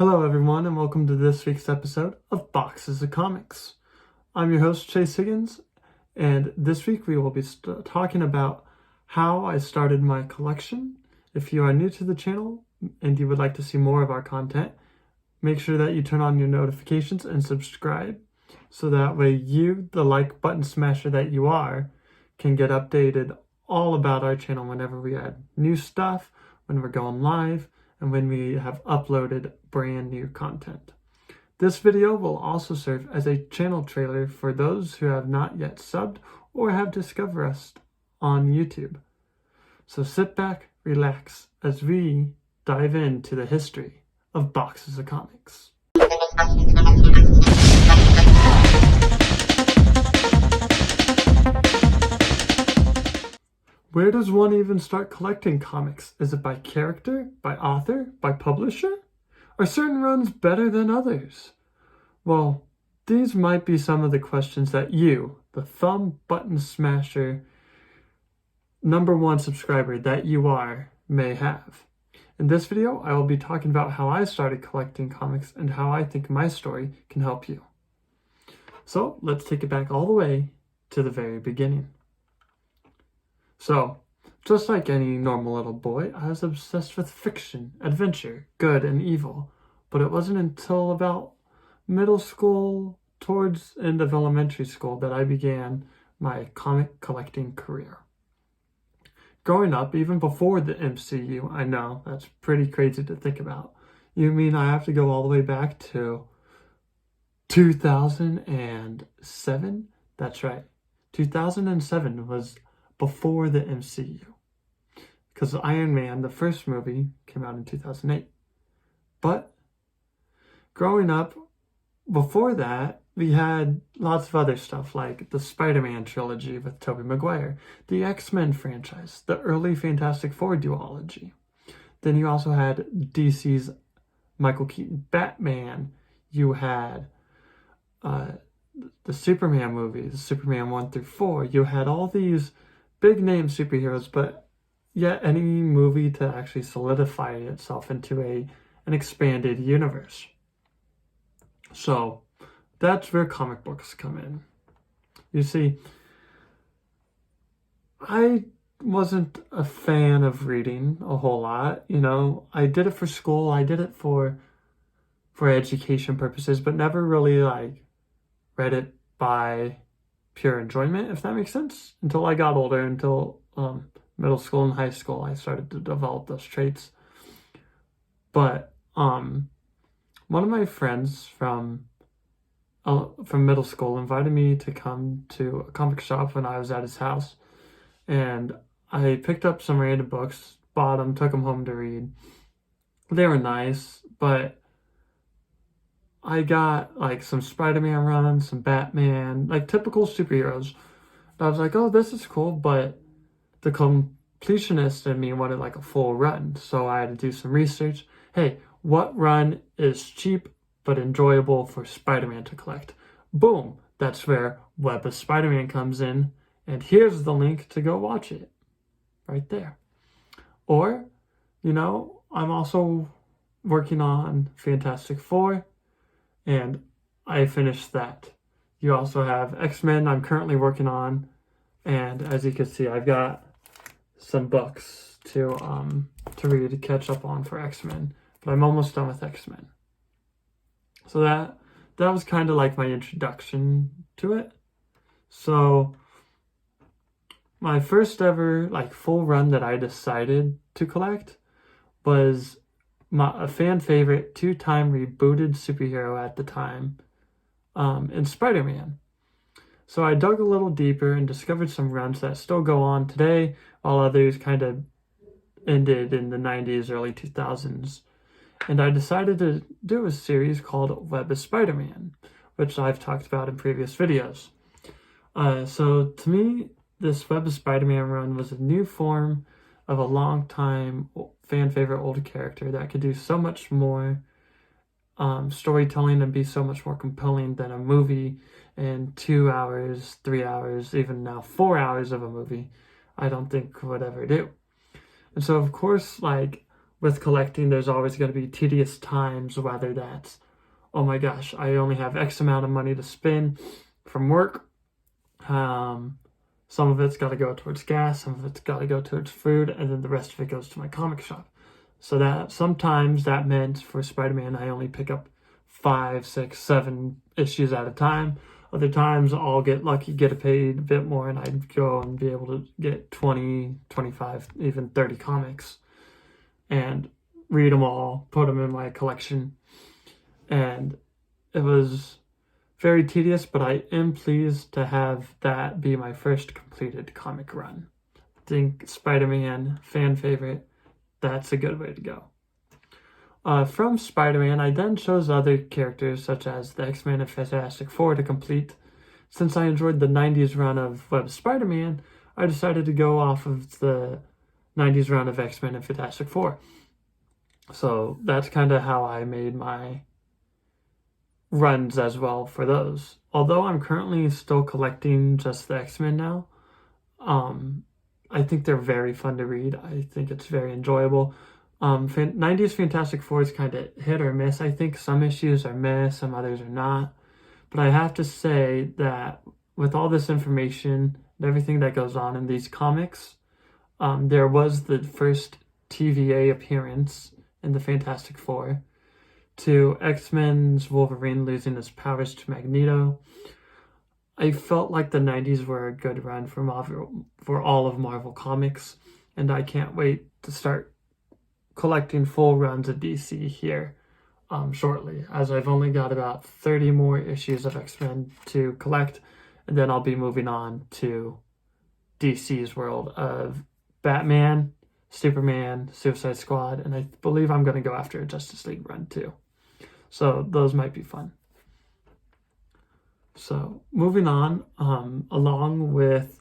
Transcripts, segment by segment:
Hello everyone and welcome to this week's episode of Boxes of Comics. I'm your host Chase Higgins, and this week we will be talking about how I started my collection. If you are new to the channel and you would like to see more of our content, make sure that you turn on your notifications and subscribe so that way you, the like button smasher that you are, can get updated all about our channel whenever we add new stuff, when we're going live, and when we have uploaded brand new content. This video will also serve as a channel trailer for those who have not yet subbed or have discovered us on YouTube. So sit back, relax, as we dive into the history of Boxes of Comics. Where does one even start collecting comics? Is it by character, by author, by publisher? Are certain runs better than others? Well, these might be some of the questions that you, the thumb button smasher, #1 subscriber that you are, may have. In this video, I will be talking about how I started collecting comics and how I think my story can help you. So let's take it back all the way to the very beginning. So, just like any normal little boy, I was obsessed with fiction, adventure, good and evil. But it wasn't until about middle school, towards end of elementary school, that I began my comic collecting career. Growing up, even before the MCU, I know, that's pretty crazy to think about. You mean I have to go all the way back to 2007? That's right. 2007 was before the MCU, because Iron Man, the first movie, came out in 2008. But growing up, before that, we had lots of other stuff like the Spider-Man Trilogy with Tobey Maguire, the X-Men franchise, the early Fantastic Four duology. Then you also had DC's Michael Keaton Batman. You had the Superman movies, Superman 1 through 4. You had all these big name superheroes, but yet any movie to actually solidify itself into an expanded universe. So that's where comic books come in. You see, I wasn't a fan of reading a whole lot. I did it for school, I did it for education purposes, but never really read it by pure enjoyment, if that makes sense, until I got older, until middle school and high school. I started to develop those traits. But one of my friends from middle school invited me to come to a comic shop when I was at his house, and I picked up some random books, bought them, took them home to read. They were nice, but I got some Spider-Man runs, some Batman, typical superheroes. I was like, oh, this is cool, but the completionist in me wanted a full run. So I had to do some research. Hey, what run is cheap but enjoyable for Spider-Man to collect? Boom, that's where Web of Spider-Man comes in. And here's the link to go watch it. Right there. Or, I'm also working on Fantastic Four, and I finished that. You also have X-Men I'm currently working on, and as you can see, I've got some books to read, to catch up on for X-Men, but I'm almost done with X-Men. So that was kind of my introduction to it. So my first ever full run that I decided to collect was a fan favorite, 2-time rebooted superhero at the time, in Spider-Man. So I dug a little deeper and discovered some runs that still go on today, while others kind of ended in the 90s, early 2000s. And I decided to do a series called Web of Spider-Man, which I've talked about in previous videos. So to me, this Web of Spider-Man run was a new form of a long-time fan favorite old character that could do so much more storytelling and be so much more compelling than a movie in 2 hours, 3 hours, even now 4 hours of a movie, I don't think would ever do. And so, of course, with collecting, there's always going to be tedious times, whether that's, oh my gosh, I only have X amount of money to spend from work. Some of it's got to go towards gas, some of it's got to go towards food, and then the rest of it goes to my comic shop. So that sometimes that meant for Spider-Man, I only pick up 5, 6, 7 issues at a time. Other times I'll get lucky, get paid a bit more, and I'd go and be able to get 20, 25, even 30 comics and read them all, put them in my collection. And it was very tedious, but I am pleased to have that be my first completed comic run. I think Spider-Man, fan favorite, that's a good way to go. From Spider-Man, I then chose other characters such as the X-Men and Fantastic Four to complete. Since I enjoyed the 90s run of Web Spider-Man, I decided to go off of the 90s run of X-Men and Fantastic Four. So that's kind of how I made my runs as well for those. Although I'm currently still collecting just the X-Men now, I think they're very fun to read. I think it's very enjoyable. 90s Fantastic Four is kind of hit or miss. I think some issues are meh, some others are not. But I have to say that with all this information and everything that goes on in these comics, there was the first TVA appearance in the Fantastic Four, to X-Men's Wolverine losing his powers to Magneto. I felt like the 90s were a good run for all of Marvel Comics, and I can't wait to start collecting full runs of DC here shortly, as I've only got about 30 more issues of X-Men to collect, and then I'll be moving on to DC's world of Batman, Superman, Suicide Squad, and I believe I'm going to go after a Justice League run too. So those might be fun. So moving on, along with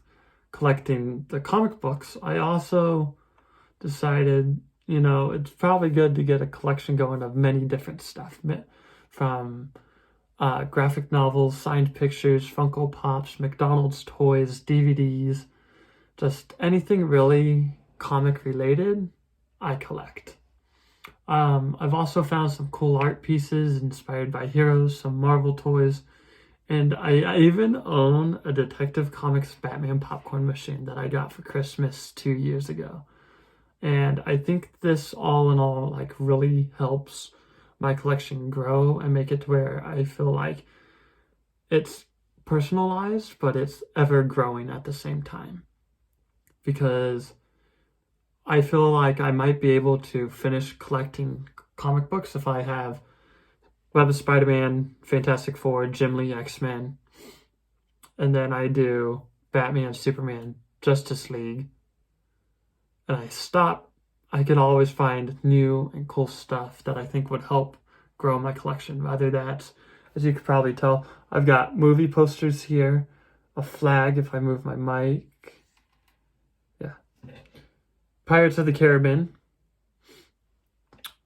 collecting the comic books, I also decided, it's probably good to get a collection going of many different stuff, from graphic novels, signed pictures, Funko Pops, McDonald's toys, DVDs, just anything really comic related, I collect. I've also found some cool art pieces inspired by heroes, some Marvel toys, and I even own a Detective Comics Batman popcorn machine that I got for Christmas 2 years ago. And I think this all in all really helps my collection grow and make it to where I feel like it's personalized, but it's ever growing at the same time. Because I feel like I might be able to finish collecting comic books if I have Web of Spider-Man, Fantastic Four, Jim Lee, X-Men, and then I do Batman, Superman, Justice League, and I stop. I could always find new and cool stuff that I think would help grow my collection. Whether that's, as you could probably tell, I've got movie posters here, a flag if I move my mic. Yeah. Pirates of the Caribbean,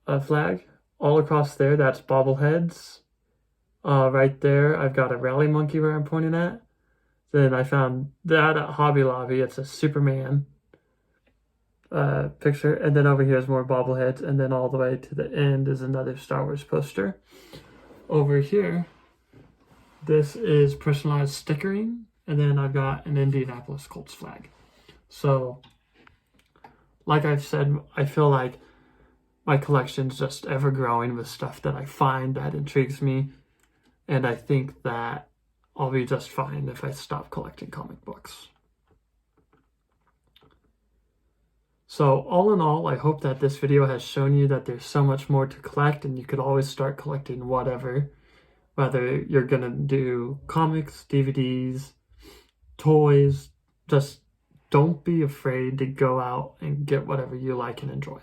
a flag. All across there, that's bobbleheads. Right there, I've got a rally monkey where I'm pointing at. Then I found that at Hobby Lobby. It's a Superman picture. And then over here is more bobbleheads. And then all the way to the end is another Star Wars poster. Over here, this is personalized stickering. And then I've got an Indianapolis Colts flag. So, like I've said, I feel like my collection's just ever growing with stuff that I find that intrigues me. And I think that I'll be just fine if I stop collecting comic books. So all in all, I hope that this video has shown you that there's so much more to collect and you could always start collecting whatever. Whether you're gonna do comics, DVDs, toys, just don't be afraid to go out and get whatever you like and enjoy.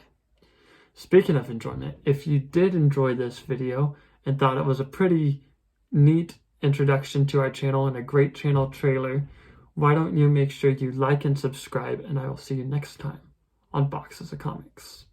Speaking of enjoyment, if you did enjoy this video and thought it was a pretty neat introduction to our channel and a great channel trailer, why don't you make sure you like and subscribe, and I will see you next time on Boxes of Comics.